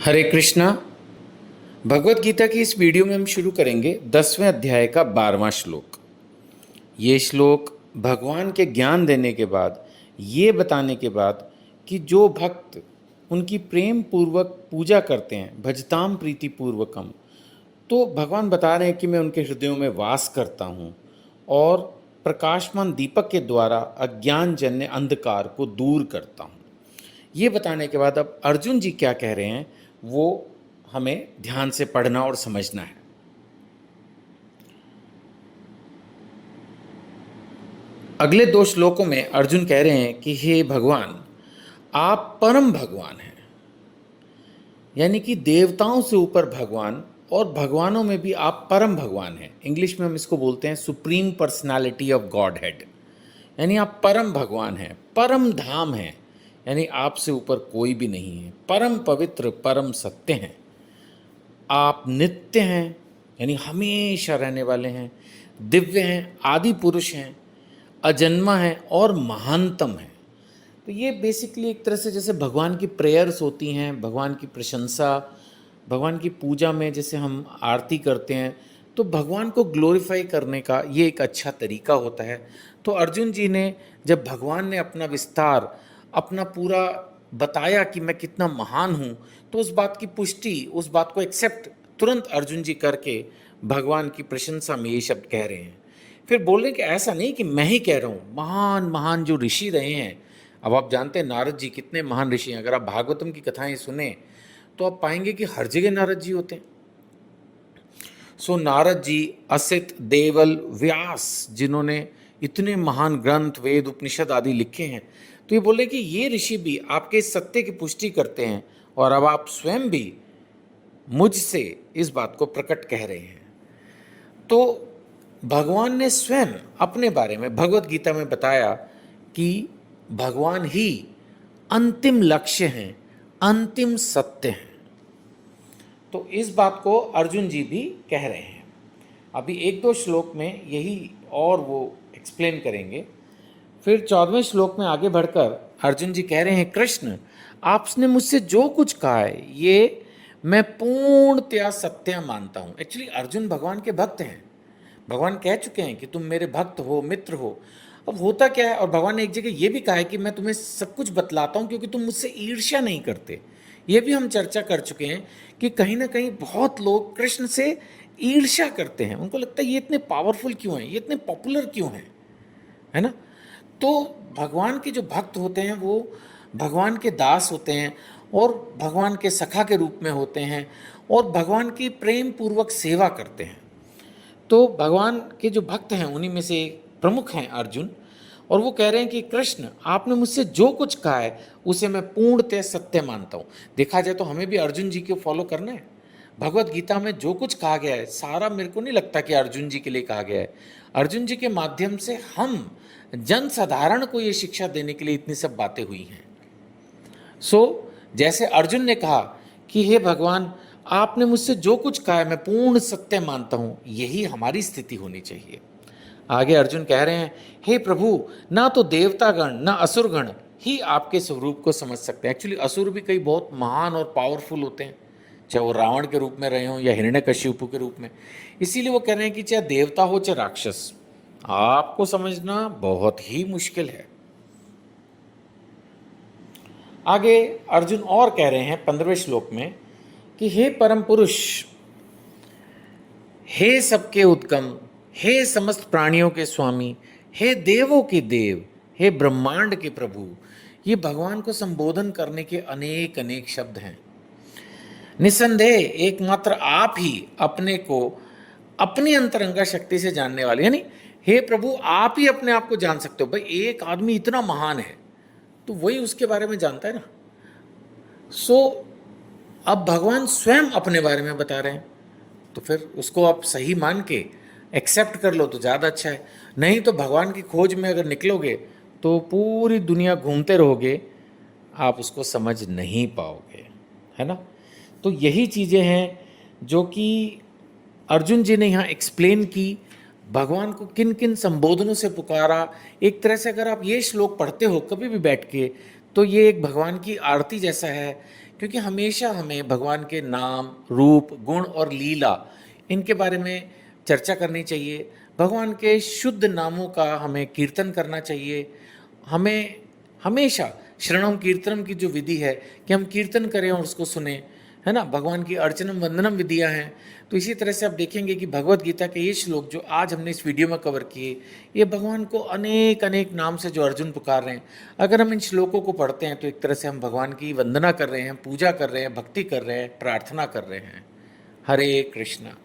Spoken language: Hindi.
हरे कृष्णा। भगवत गीता की इस वीडियो में हम शुरू करेंगे 10वें अध्याय का 12वां श्लोक। ये श्लोक भगवान के ज्ञान देने के बाद, ये बताने के बाद कि जो भक्त उनकी प्रेम पूर्वक पूजा करते हैं, भजताम प्रीति पूर्वकम, तो भगवान बता रहे हैं कि मैं उनके हृदयों में वास करता हूँ और प्रकाशमान दीपक के द्वारा अज्ञानजन्य अंधकार को दूर करता हूँ। ये बताने के बाद अब अर्जुन जी क्या कह रहे हैं वो हमें ध्यान से पढ़ना और समझना है। अगले दो श्लोकों में अर्जुन कह रहे हैं कि हे भगवान, आप परम भगवान हैं, यानी कि देवताओं से ऊपर भगवान और भगवानों में भी आप परम भगवान हैं। इंग्लिश में हम इसको बोलते हैं supreme personality of God head, यानी आप परम भगवान हैं, परम धाम हैं, यानी आपसे ऊपर कोई भी नहीं है, परम पवित्र परम सत्य हैं, आप नित्य हैं, यानी हमेशा रहने वाले हैं, दिव्य हैं, आदि पुरुष हैं, अजन्मा हैं और महानतम हैं। तो ये बेसिकली एक तरह से जैसे भगवान की प्रेयर्स होती हैं, भगवान की प्रशंसा, भगवान की पूजा में जैसे हम आरती करते हैं तो भगवान को ग्लोरीफाई करने का ये एक अच्छा तरीका होता है। तो अर्जुन जी ने जब भगवान ने अपना विस्तार, अपना पूरा बताया कि मैं कितना महान हूँ, तो उस बात की पुष्टि, उस बात को एक्सेप्ट तुरंत अर्जुन जी करके भगवान की प्रशंसा में ये शब्द कह रहे हैं। फिर बोल रहे हैं कि ऐसा नहीं कि मैं ही कह रहा हूँ, महान महान जो ऋषि रहे हैं। अब आप जानते हैं नारद जी कितने महान ऋषि हैं। अगर आप भागवतम की कथाएं सुने तो आप पाएंगे कि हर जगह नारद जी होते हैं। सो नारद जी, असित, देवल, व्यास, जिन्होंने इतने महान ग्रंथ, वेद, उपनिषद आदि लिखे हैं, तो ये बोले कि ये ऋषि भी आपके सत्य की पुष्टि करते हैं और अब आप स्वयं भी मुझसे इस बात को प्रकट कह रहे हैं। तो भगवान ने स्वयं अपने बारे में भगवत गीता में बताया कि भगवान ही अंतिम लक्ष्य हैं, अंतिम सत्य हैं। तो इस बात को अर्जुन जी भी कह रहे हैं। अभी एक दो श्लोक में यही और वो एक्सप्लेन करेंगे। फिर 14वें श्लोक में आगे बढ़कर अर्जुन जी कह रहे हैं, कृष्ण, आपने मुझसे जो कुछ कहा है ये मैं पूर्णतया सत्य मानता हूँ। एक्चुअली अर्जुन भगवान के भक्त हैं। भगवान कह चुके हैं कि तुम मेरे भक्त हो, मित्र हो। अब होता क्या है, और भगवान ने एक जगह ये भी कहा है कि मैं तुम्हें सब कुछ बतलाता हूँ क्योंकि तुम मुझसे ईर्ष्या नहीं करते। ये भी हम चर्चा कर चुके हैं कि कहीं ना कहीं बहुत लोग कृष्ण से ईर्ष्या करते हैं। उनको लगता है ये इतने पावरफुल क्यों हैं, ये इतने पॉपुलर क्यों हैं, है ना। तो भगवान के जो भक्त होते हैं वो भगवान के दास होते हैं और भगवान के सखा के रूप में होते हैं और भगवान की प्रेम पूर्वक सेवा करते हैं। तो भगवान के जो भक्त हैं उन्हीं में से प्रमुख हैं अर्जुन, और वो कह रहे हैं कि कृष्ण, आपने मुझसे जो कुछ कहा है उसे मैं पूर्णतः सत्य मानता हूँ। देखा जाए तो हमें भी अर्जुन जी को फॉलो करना है। भगवत गीता में जो कुछ कहा गया है सारा मेरे को नहीं लगता कि अर्जुन जी के लिए कहा गया है। अर्जुन जी के माध्यम से हम जन साधारण को ये शिक्षा देने के लिए इतनी सब बातें हुई हैं। जैसे अर्जुन ने कहा कि हे भगवान, आपने मुझसे जो कुछ कहा है मैं पूर्ण सत्य मानता हूँ, यही हमारी स्थिति होनी चाहिए। आगे अर्जुन कह रहे हैं, हे प्रभु, ना तो देवतागण ना असुरगण ही आपके स्वरूप को समझ सकते हैं। एक्चुअली असुर भी कई बहुत महान और पावरफुल होते हैं, चाहे वो रावण के रूप में रहे हों या हिरण्यकशिपु के रूप में। इसीलिए वो कह रहे हैं कि चाहे देवता हो चाहे राक्षस, आपको समझना बहुत ही मुश्किल है। आगे अर्जुन और कह रहे हैं 15वें श्लोक में कि हे परम पुरुष, हे सबके उत्तम, हे समस्त प्राणियों के स्वामी, हे देवों के देव, हे ब्रह्मांड के प्रभु। ये भगवान को संबोधन करने के अनेक अनेक शब्द हैं। निसंदेह एकमात्र आप ही अपने को अपनी अंतरंगा शक्ति से जानने वाले, यानी हे प्रभु, आप ही अपने आप को जान सकते हो। भाई एक आदमी इतना महान है तो वही उसके बारे में जानता है ना। अब भगवान स्वयं अपने बारे में बता रहे हैं, तो फिर उसको आप सही मान के एक्सेप्ट कर लो तो ज़्यादा अच्छा है। नहीं तो भगवान की खोज में अगर निकलोगे तो पूरी दुनिया घूमते रहोगे, आप उसको समझ नहीं पाओगे, है ना। तो यही चीज़ें हैं जो कि अर्जुन जी ने यहाँ एक्सप्लेन की। भगवान को किन किन संबोधनों से पुकारा। एक तरह से अगर आप ये श्लोक पढ़ते हो कभी भी बैठ के, तो ये एक भगवान की आरती जैसा है क्योंकि हमेशा हमें भगवान के नाम, रूप, गुण और लीला इनके बारे में चर्चा करनी चाहिए। भगवान के शुद्ध नामों का हमें कीर्तन करना चाहिए। हमें हमेशा श्रवणम कीर्तनम की जो विधि है कि हम कीर्तन करें और उसको सुने, है ना। भगवान की अर्चनम वंदनम विधियाँ हैं। तो इसी तरह से आप देखेंगे कि भगवत गीता के ये श्लोक जो आज हमने इस वीडियो में कवर किए, ये भगवान को अनेक अनेक नाम से जो अर्जुन पुकार रहे हैं, अगर हम इन श्लोकों को पढ़ते हैं तो एक तरह से हम भगवान की वंदना कर रहे हैं, पूजा कर रहे हैं, भक्ति कर रहे हैं, प्रार्थना कर रहे हैं। हरे कृष्णा।